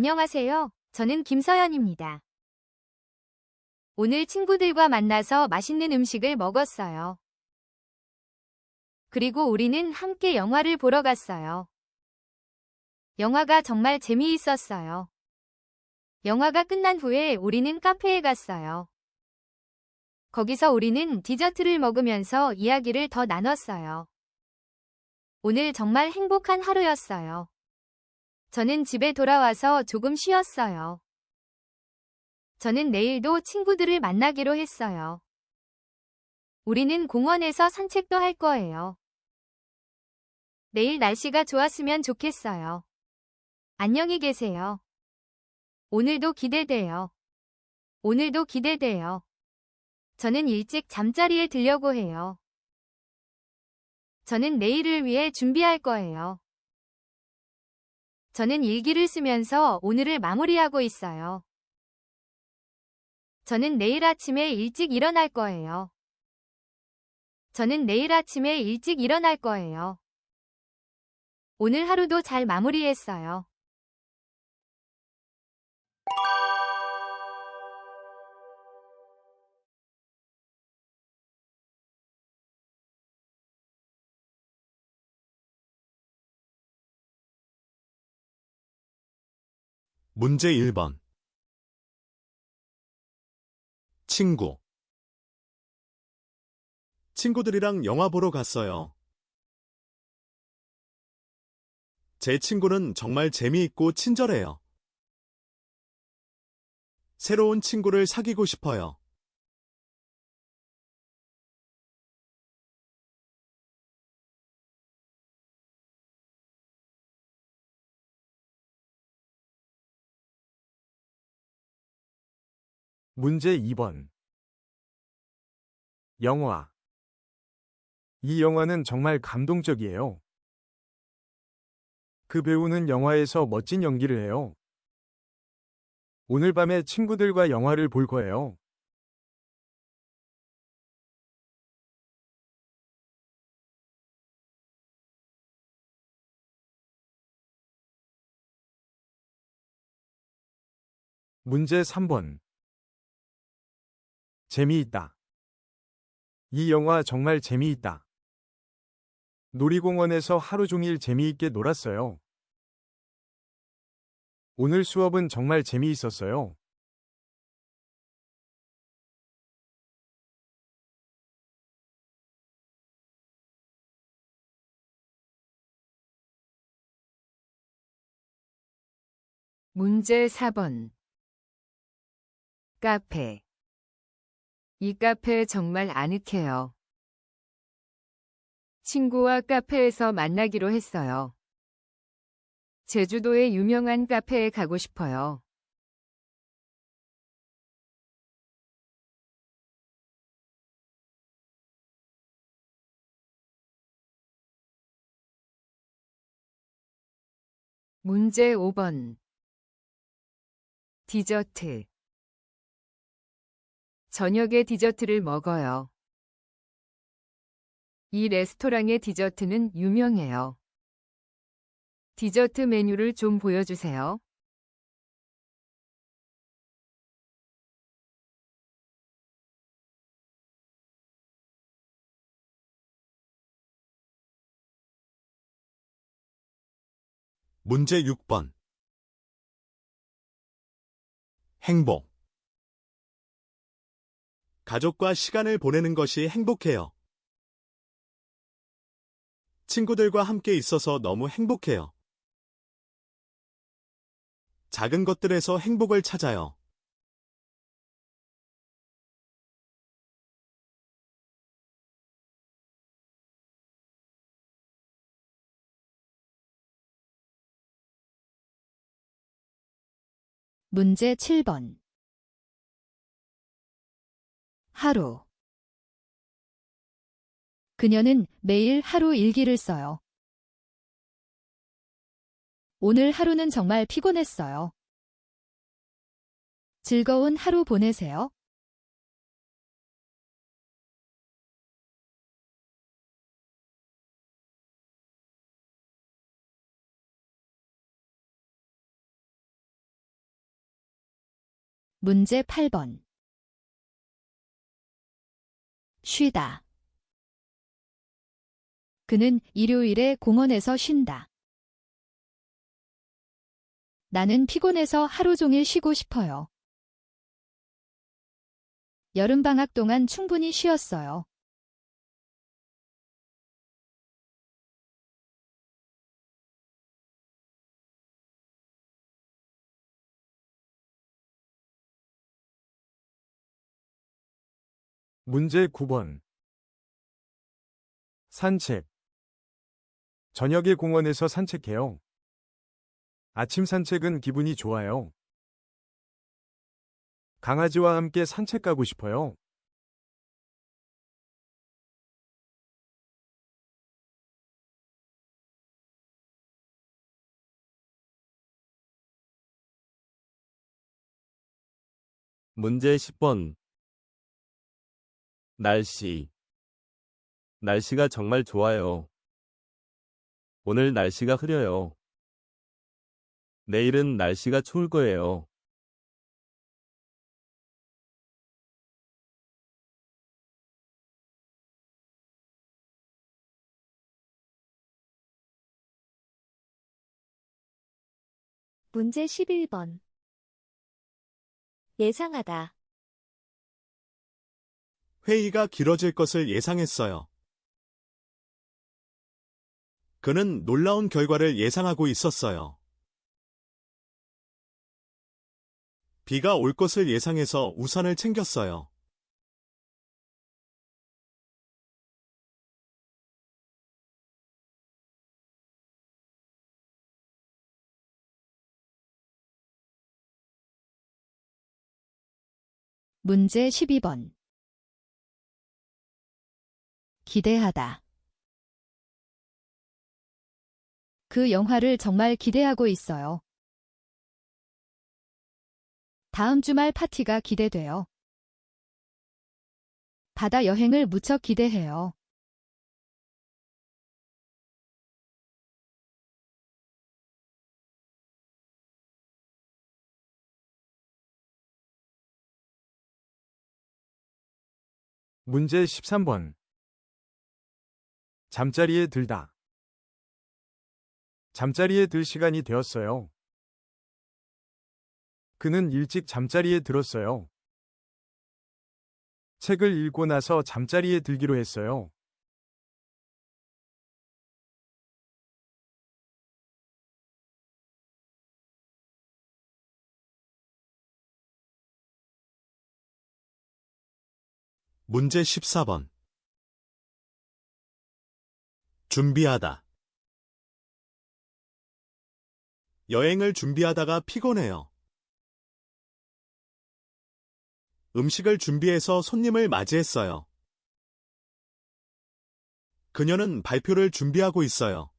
안녕하세요. 저는 김서연입니다. 오늘 친구들과 만나서 맛있는 음식을 먹었어요. 그리고 우리는 함께 영화를 보러 갔어요. 영화가 정말 재미있었어요. 영화가 끝난 후에 우리는 카페에 갔어요. 거기서 우리는 디저트를 먹으면서 이야기를 더 나눴어요. 오늘 정말 행복한 하루였어요. 저는 집에 돌아와서 조금 쉬었어요. 저는 내일도 친구들을 만나기로 했어요. 우리는 공원에서 산책도 할 거예요. 내일 날씨가 좋았으면 좋겠어요. 안녕히 계세요. 오늘도 기대돼요. 오늘도 기대돼요. 저는 일찍 잠자리에 들려고 해요. 저는 내일을 위해 준비할 거예요. 저는 일기를 쓰면서 오늘을 마무리하고 있어요. 저는 내일 아침에 일찍 일어날 거예요. 저는 내일 아침에 일찍 일어날 거예요. 오늘 하루도 잘 마무리했어요. 문제 1번. 친구. 친구들이랑 영화 보러 갔어요. 제 친구는 정말 재미있고 친절해요. 새로운 친구를 사귀고 싶어요. 문제 2번. 영화. 이 영화는 정말 감동적이에요. 그 배우는 영화에서 멋진 연기를 해요. 오늘 밤에 친구들과 영화를 볼 거예요. 문제 3번. 재미있다. 이 영화 정말 재미있다. 놀이공원에서 하루 종일 재미있게 놀았어요. 오늘 수업은 정말 재미있었어요. 문제 4번. 카페. 이 카페 정말 아늑해요. 친구와 카페에서 만나기로 했어요. 제주도의 유명한 카페에 가고 싶어요. 문제 5번. 디저트. 저녁에 디저트를 먹어요. 이 레스토랑의 디저트는 유명해요. 디저트 메뉴를 좀 보여주세요. 문제 6번. 행복. 가족과 시간을 보내는 것이 행복해요. 친구들과 함께 있어서 너무 행복해요. 작은 것들에서 행복을 찾아요. 문제 7번. 하루. 그녀는 매일 하루 일기를 써요. 오늘 하루는 정말 피곤했어요. 즐거운 하루 보내세요. 문제 8번. 쉬다. 그는 일요일에 공원에서 쉰다. 나는 피곤해서 하루 종일 쉬고 싶어요. 여름방학 동안 충분히 쉬었어요. 문제 9번. 산책. 저녁에 공원에서 산책해요. 아침 산책은 기분이 좋아요. 강아지와 함께 산책 가고 싶어요. 문제 10번. 날씨. 날씨가 정말 좋아요. 오늘 날씨가 흐려요. 내일은 날씨가 추울 거예요. 문제 11번. 예상하다. 회의가 길어질 것을 예상했어요. 그는 놀라운 결과를 예상하고 있었어요. 비가 올 것을 예상해서 우산을 챙겼어요. 문제 12번. 기대하다. 그 영화를 정말 기대하고 있어요. 다음 주말 파티가 기대돼요. 바다 여행을 무척 기대해요. 문제 13번. 잠자리에 들다. 잠자리에 들 시간이 되었어요. 그는 일찍 잠자리에 들었어요. 책을 읽고 나서 잠자리에 들기로 했어요. 문제 14번. 준비하다. 여행을 준비하다가 피곤해요. 음식을 준비해서 손님을 맞이했어요. 그녀는 발표를 준비하고 있어요.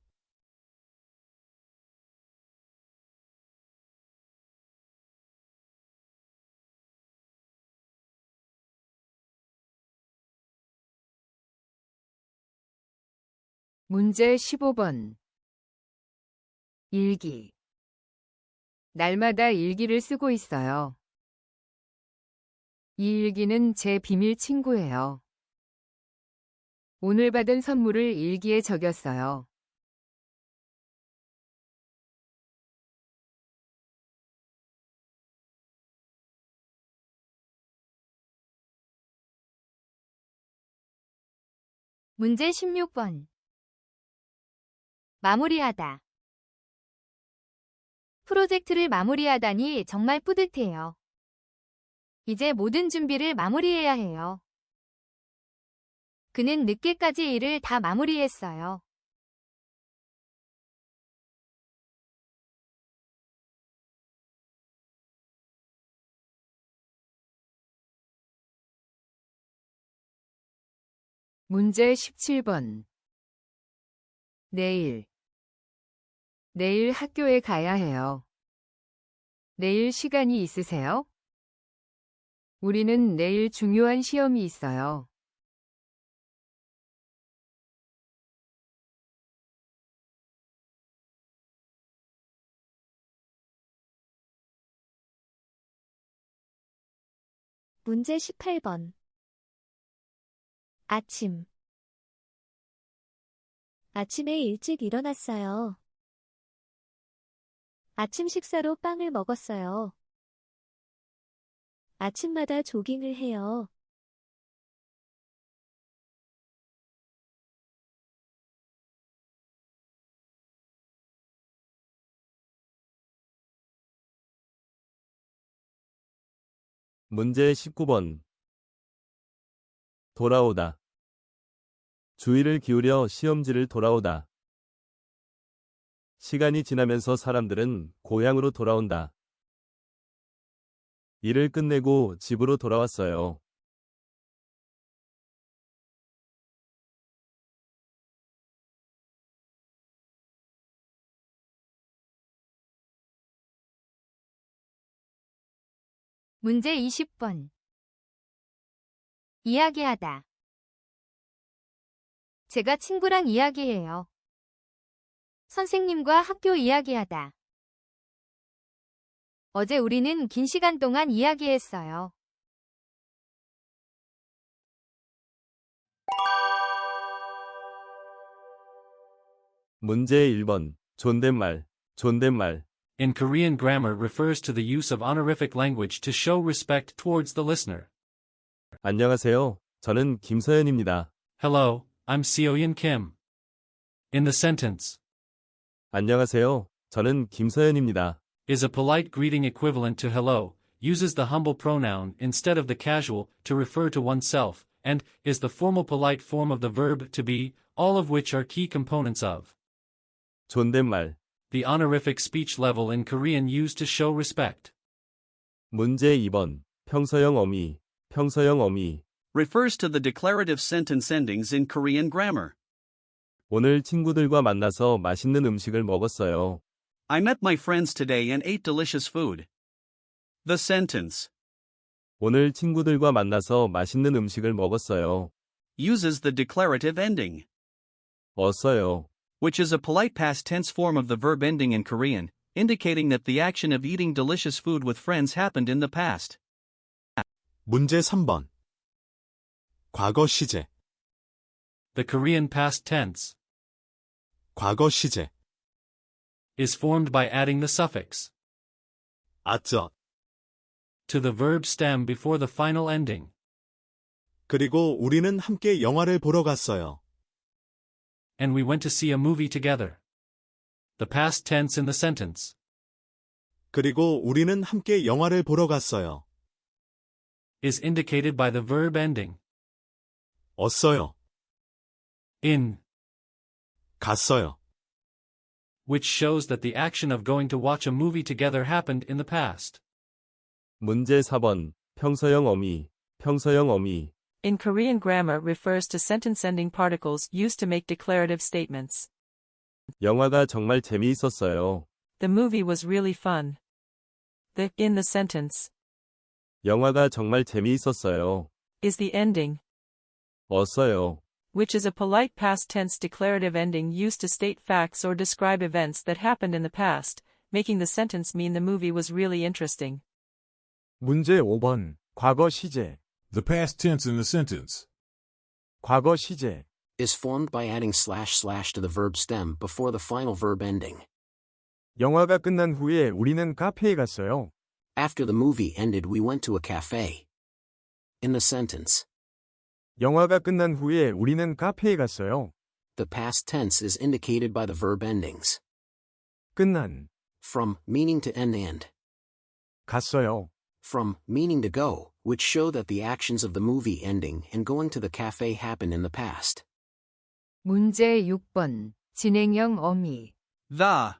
문제 15번. 일기. 날마다 일기를 쓰고 있어요. 이 일기는 제 비밀 친구예요. 오늘 받은 선물을 일기에 적였어요. 문제 16번. 마무리하다. 프로젝트를 마무리하다니 정말 뿌듯해요. 이제 모든 준비를 마무리해야 해요. 그는 늦게까지 일을 다 마무리했어요. 문제 17번. 내일. 내일 학교에 가야 해요. 내일 시간이 있으세요? 우리는 내일 중요한 시험이 있어요. 문제 18번. 아침. 아침에 일찍 일어났어요. 아침 식사로 빵을 먹었어요. 아침마다 조깅을 해요. 문제 19번. 돌아오다. 주의를 기울여 시험지를 돌아오다. 시간이 지나면서 사람들은 고향으로 돌아온다. 일을 끝내고 집으로 돌아왔어요. 문제 20번. 이야기하다. 제가 친구랑 이야기해요. 선생님과 학교 이야기하다. 어제 우리는 긴 시간 동안 이야기했어요. 문제 1번. 존댓말. 존댓말. In Korean, grammar refers to the use of honorific language to show respect towards the listener. 안녕하세요. 저는 김서연입니다. Hello, I'm Seoyeon Kim. In the sentence, 안녕하세요. 저는 김서연입니다. is a polite greeting equivalent to hello, uses the humble pronoun instead of the casual to refer to oneself, and is the formal polite form of the verb to be, all of which are key components of 존댓말. the honorific speech level in Korean used to show respect. 문제 2번. 평서형 어미. 평서형 어미. refers to the declarative sentence endings in Korean grammar. 오늘 친구들과 만나서 맛있는 음식을 먹었어요. I met my friends today and ate delicious food. The sentence 오늘 친구들과 만나서 맛있는 음식을 먹었어요. uses the declarative ending, 어서요. which is a polite past tense form of the verb ending in Korean, indicating that the action of eating delicious food with friends happened in the past. 문제 3번. 과거 시제. The Korean past tense 과거 시제. is formed by adding the suffix 아쩌. to the verb stem before the final ending. 그리고 우리는 함께 영화를 보러 갔어요. And we went to see a movie together. The past tense in the sentence 그리고 우리는 함께 영화를 보러 갔어요. is indicated by the verb ending 어서요. in, 갔어요. which shows that the action of going to watch a movie together happened in the past. 문제 4번. 평서형 어미. 평서형 어미. In Korean, grammar refers to sentence-ending particles used to make declarative statements. 영화가 정말 재미있었어요. The movie was really fun. The in the sentence 영화가 정말 재미있었어요. is the ending, 어서요. which is a polite past tense declarative ending used to state facts or describe events that happened in the past, making the sentence mean the movie was really interesting. 문제 5번. 과거 시제. The past tense in the sentence 과거 시제. is formed by adding // to the verb stem before the final verb ending. 영화가 끝난 후에 우리는 카페에 갔어요. After the movie ended, we went to a cafe. In the sentence, 영화가 끝난 후에 우리는 카페에 갔어요. the past tense is indicated by the verb endings 끝난. from meaning to end and 갔어요. from meaning to go, which show that the actions of the movie ending and going to the cafe happened in the past. 문제 6번. 진행형 어미. The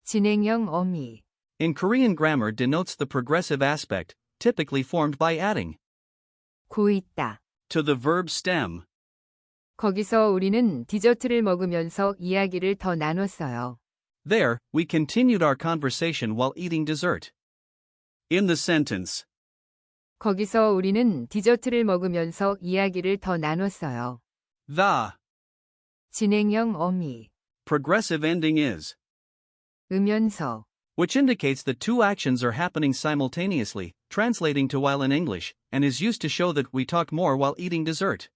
진행형 어미. in Korean grammar denotes the progressive aspect, typically formed by adding 고 있다. to the verb stem. 거기서 우리는 디저트를 먹으면서 이야기를 더 나눴어요. There, we continued our conversation while eating dessert. In the sentence, 거기서 우리는 디저트를 먹으면서 이야기를 더 나눴어요. the 진행형 어미. progressive ending is 으면서. which indicates that two actions are happening simultaneously, translating to while in English, and is used to show that we talk more while eating dessert.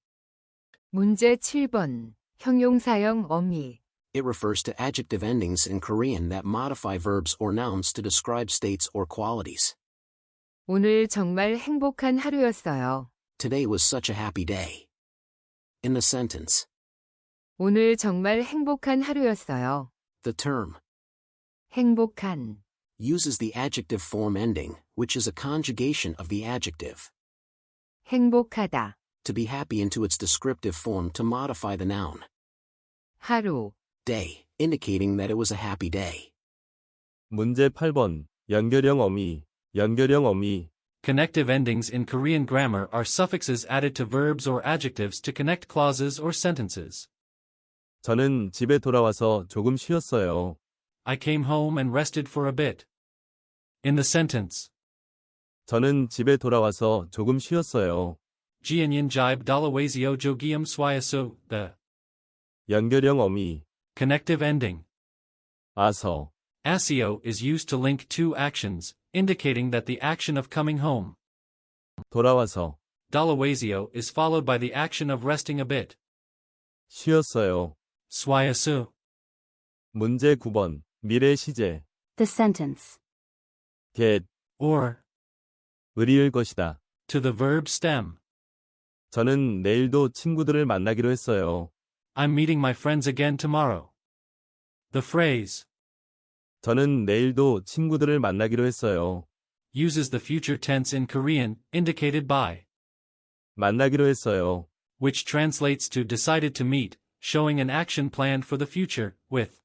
문제 7번. 형용사형 어미. It refers to adjective endings in Korean that modify verbs or nouns to describe states or qualities. 오늘 정말 행복한 하루였어요. Today was such a happy day. In the sentence, 오늘 정말 행복한 하루였어요. the term 행복한. uses the adjective form ending, which is a conjugation of the adjective 행복하다. to be happy into its descriptive form to modify the noun 하루. day, indicating that it was a happy day. 문제 8번. 연결형 어미. 연결형 어미. Connective endings in Korean grammar are suffixes added to verbs or adjectives to connect clauses or sentences. 저는 집에 돌아와서 조금 쉬었어요. I came home and rested for a bit. In the sentence, 저는 집에 돌아와서 조금 쉬었어요. Jianyin jibe dalawazio jogium swayaso, the 연결형 어미. connective ending, 아서. asio is used to link two actions, indicating that the action of coming home, 돌아와서. dalawazio, is followed by the action of resting a bit, 쉬었어요. swayasu. 문제 9번. 미래 시제. The sentence. get. Or, 을이을 것이다. to the verb stem. 저는 내일도 친구들을 만나기로 했어요. I'm meeting my friends again tomorrow. The phrase 저는 내일도 친구들을 만나기로 했어요. uses the future tense in Korean, indicated by, 만나기로 했어요. which translates to decided to meet, showing an action planned for the future, with,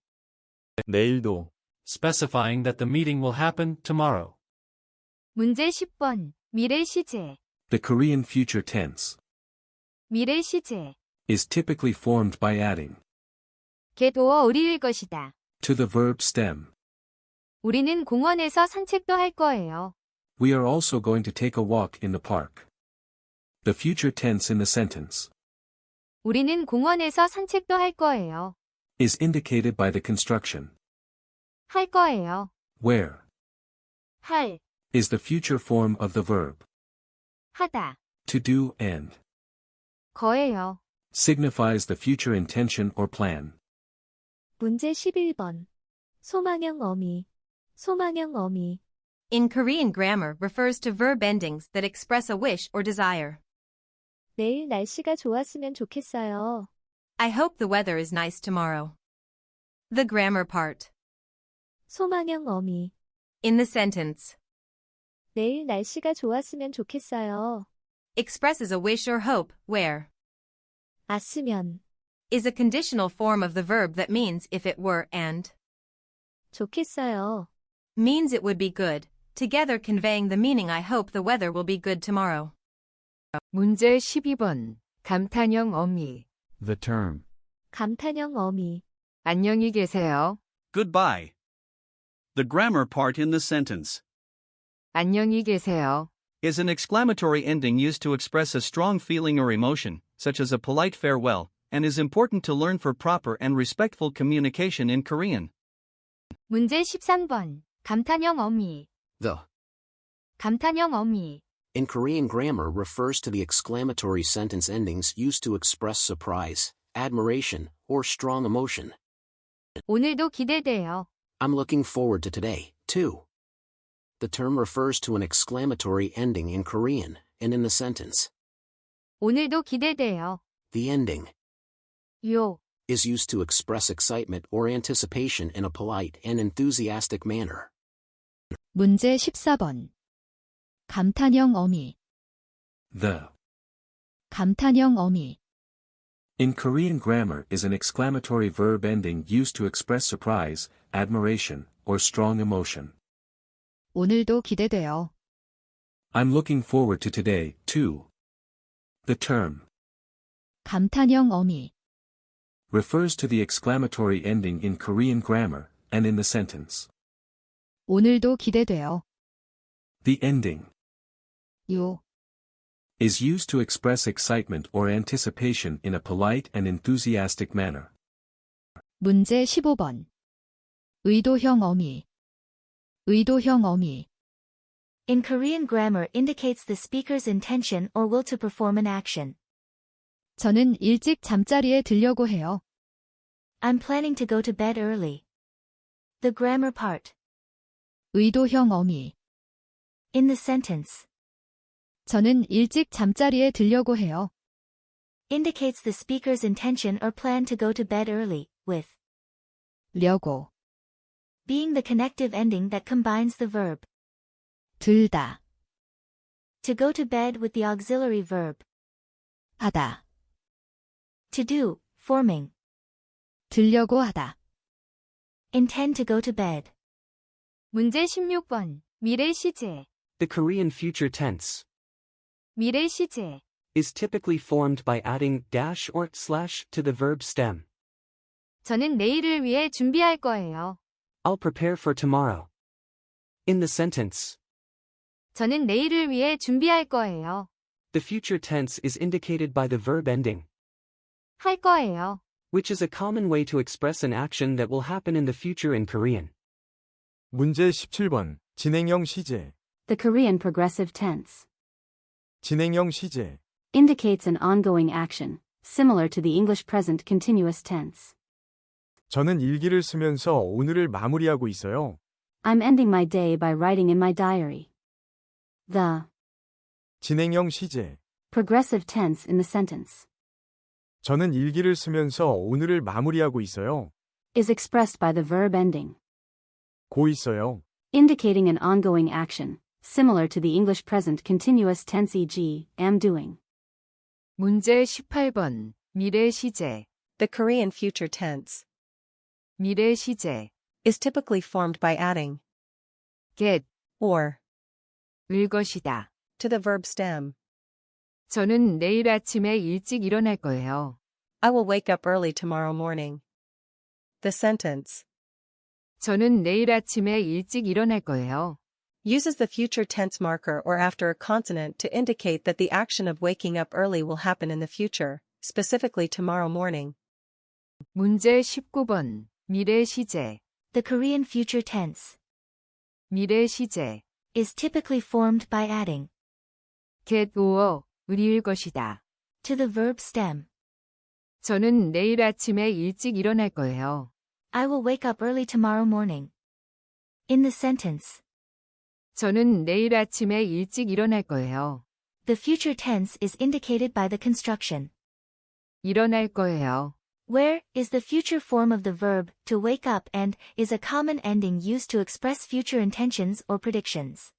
내일도. specifying that the meeting will happen tomorrow. 문제 10번. 미래 시제. The Korean future tense 미래 시제. is typically formed by adding get/or 을이을 것이다. to the verb stem. 우리는 공원에서 산책도 할 거예요. We are also going to take a walk in the park. The future tense in the sentence 우리는 공원에서 산책도 할 거예요. is indicated by the construction 할 거예요. where 할, is the future form of the verb 하다, to do and 거예요. signifies the future intention or plan. 문제 11번. 소망형 어미. 소망형 어미. In Korean grammar refers to verb endings that express a wish or desire. 내일 날씨가 좋았으면 좋겠어요. I hope the weather is nice tomorrow. The grammar part. 소망형 어미. In the sentence, 내일 날씨가 좋았으면 좋겠어요. expresses a wish or hope, where as으면 is a conditional form of the verb that means if it were and 좋겠어요. means it would be good, together conveying the meaning I hope the weather will be good tomorrow. 문제 12번. 감탄형 어미. The term 감탄형 어미. 안녕히 계세요. Goodbye. The grammar part in the sentence 안녕히 계세요. is an exclamatory ending used to express a strong feeling or emotion, such as a polite farewell, and is important to learn for proper and respectful communication in Korean. 문제 13번. 감탄형 어미. The 감탄형 어미. in Korean grammar refers to the exclamatory sentence endings used to express surprise, admiration, or strong emotion. 오늘도 기대돼요. I'm looking forward to today, too. The term refers to an exclamatory ending in Korean, and in the sentence, 오늘도 기대돼요. the ending 요. is used to express excitement or anticipation in a polite and enthusiastic manner. 문제 14번. 감탄형 어미. The 감탄형 어미. in Korean grammar is an exclamatory verb ending used to express surprise, admiration, or strong emotion. 오늘도 기대돼요. I'm looking forward to today, too. The term 감탄형 어미. refers to the exclamatory ending in Korean grammar, and in the sentence. 오늘도 기대돼요. The ending 요. is used to express excitement or anticipation in a polite and enthusiastic manner. 문제 15번. 의도형 어미. 의도형 어미. In Korean, grammar indicates the speaker's intention or will to perform an action. 저는 일찍 잠자리에 들려고 해요. I'm planning to go to bed early. The grammar part. 의도형 어미. In the sentence. 저는 일찍 잠자리에 들려고 해요. Indicates the speaker's intention or plan to go to bed early, with 려고. being the connective ending that combines the verb 들다. to go to bed with the auxiliary verb 하다. to do, forming 들려고 하다. intend to go to bed. 문제 16번. 미래 시제. The Korean future tense 미래 시제. is typically formed by adding dash or slash to the verb stem. 저는 내일을 위해 준비할 거예요. I'll prepare for tomorrow. In the sentence, 저는 내일을 위해 준비할 거예요. the future tense is indicated by the verb ending, 할 거예요. which is a common way to express an action that will happen in the future in Korean. 문제 17번. 진행형 시제. The Korean progressive tense 진행형 시제. indicates an ongoing action, similar to the English present continuous tense. 저는 일기를 쓰면서 오늘을 마무리하고 있어요. I'm ending my day by writing in my diary. The 진행형 시제. progressive tense in the sentence 저는 일기를 쓰면서 오늘을 마무리하고 있어요. is expressed by the verb ending, 고 있어요. indicating an ongoing action, similar to the English present continuous tense e.g., am doing. 문제 18번. 미래 시제. The Korean future tense 미래 시제. is typically formed by adding get or 을 것이다. to the verb stem. 저는 내일 아침에 일찍 일어날 거예요. I will wake up early tomorrow morning. The sentence 저는 내일 아침에 일찍 일어날 거예요. uses the future tense marker or after a consonant to indicate that the action of waking up early will happen in the future, specifically tomorrow morning. 문제 19번. 미래 시제. The Korean future tense 미래 시제. is typically formed by adding get or 을일 것이다. to the verb stem. 저는 내일 아침에 일찍 일어날 거예요. I will wake up early tomorrow morning. In the sentence, 저는 내일 아침에 일찍 일어날 거예요. the future tense is indicated by the construction 일어날 거예요. where is the future form of the verb to wake up and is a common ending used to express future intentions or predictions.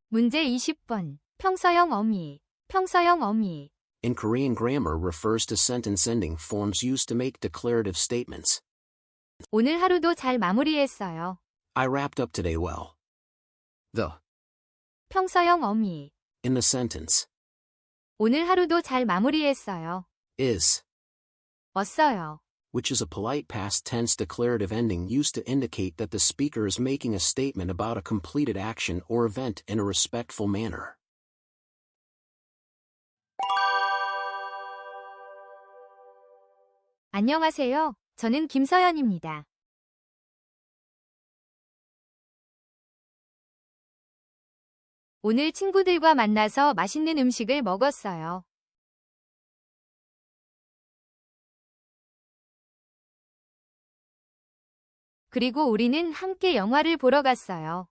문제 20번. 평서형 어미. 평서형 어미. In Korean, grammar refers to sentence ending forms used to make declarative statements. 오늘 하루도 잘 마무리했어요. I wrapped up today well. The 평서형 어미. in the sentence 오늘 하루도 잘 마무리했어요. is, 왔어요. which is a polite past tense declarative ending used to indicate that the speaker is making a statement about a completed action or event in a respectful manner. 안녕하세요. 저는 김서연입니다. 오늘 친구들과 만나서 맛있는 음식을 먹었어요. 그리고 우리는 함께 영화를 보러 갔어요.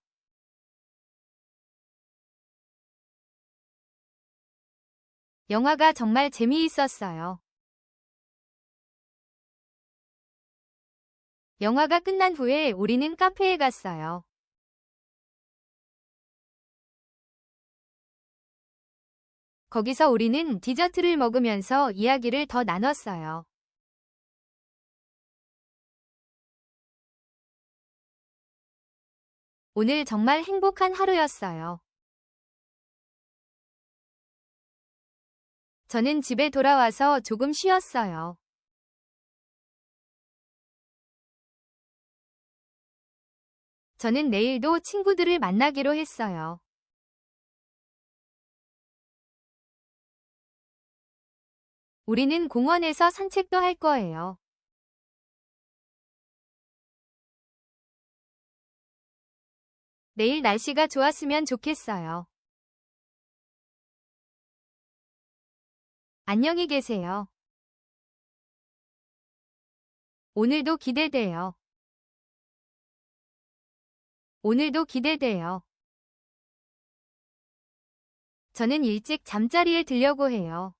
영화가 정말 재미있었어요. 영화가 끝난 후에 우리는 카페에 갔어요. 거기서 우리는 디저트를 먹으면서 이야기를 더 나눴어요. 오늘 정말 행복한 하루였어요. 저는 집에 돌아와서 조금 쉬었어요. 저는 내일도 친구들을 만나기로 했어요. 우리는 공원에서 산책도 할 거예요. 내일 날씨가 좋았으면 좋겠어요. 안녕히 계세요. 오늘도 기대돼요. 오늘도 기대돼요. 저는 일찍 잠자리에 들려고 해요.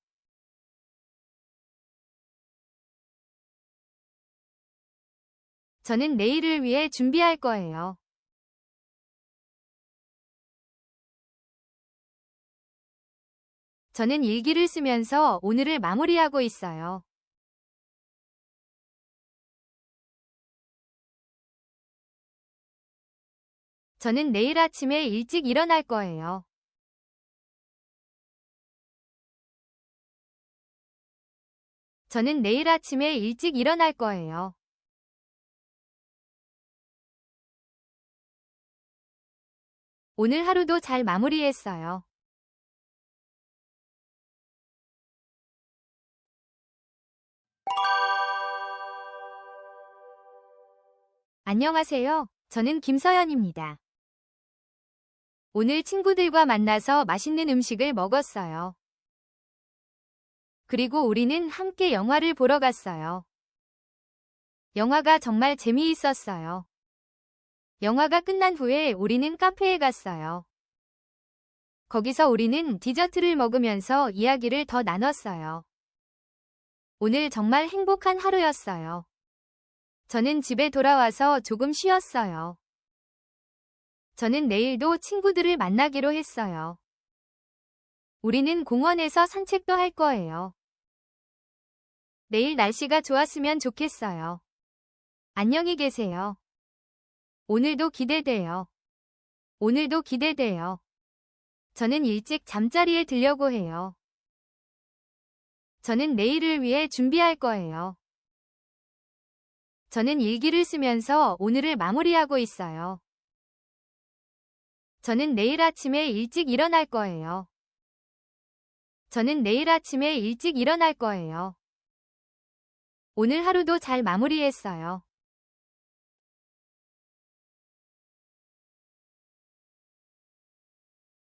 저는 내일을 위해 준비할 거예요. 저는 일기를 쓰면서 오늘을 마무리하고 있어요. 저는 내일 아침에 일찍 일어날 거예요. 저는 내일 아침에 일찍 일어날 거예요. 오늘 하루도 잘 마무리했어요. 안녕하세요. 저는 김서연입니다. 오늘 친구들과 만나서 맛있는 음식을 먹었어요. 그리고 우리는 함께 영화를 보러 갔어요. 영화가 정말 재미있었어요. 영화가 끝난 후에 우리는 카페에 갔어요. 거기서 우리는 디저트를 먹으면서 이야기를 더 나눴어요. 오늘 정말 행복한 하루였어요. 저는 집에 돌아와서 조금 쉬었어요. 저는 내일도 친구들을 만나기로 했어요. 우리는 공원에서 산책도 할 거예요. 내일 날씨가 좋았으면 좋겠어요. 안녕히 계세요. 오늘도 기대돼요. 오늘도 기대돼요. 저는 일찍 잠자리에 들려고 해요. 저는 내일을 위해 준비할 거예요. 저는 일기를 쓰면서 오늘을 마무리하고 있어요. 저는 내일 아침에 일찍 일어날 거예요. 저는 내일 아침에 일찍 일어날 거예요. 오늘 하루도 잘 마무리했어요.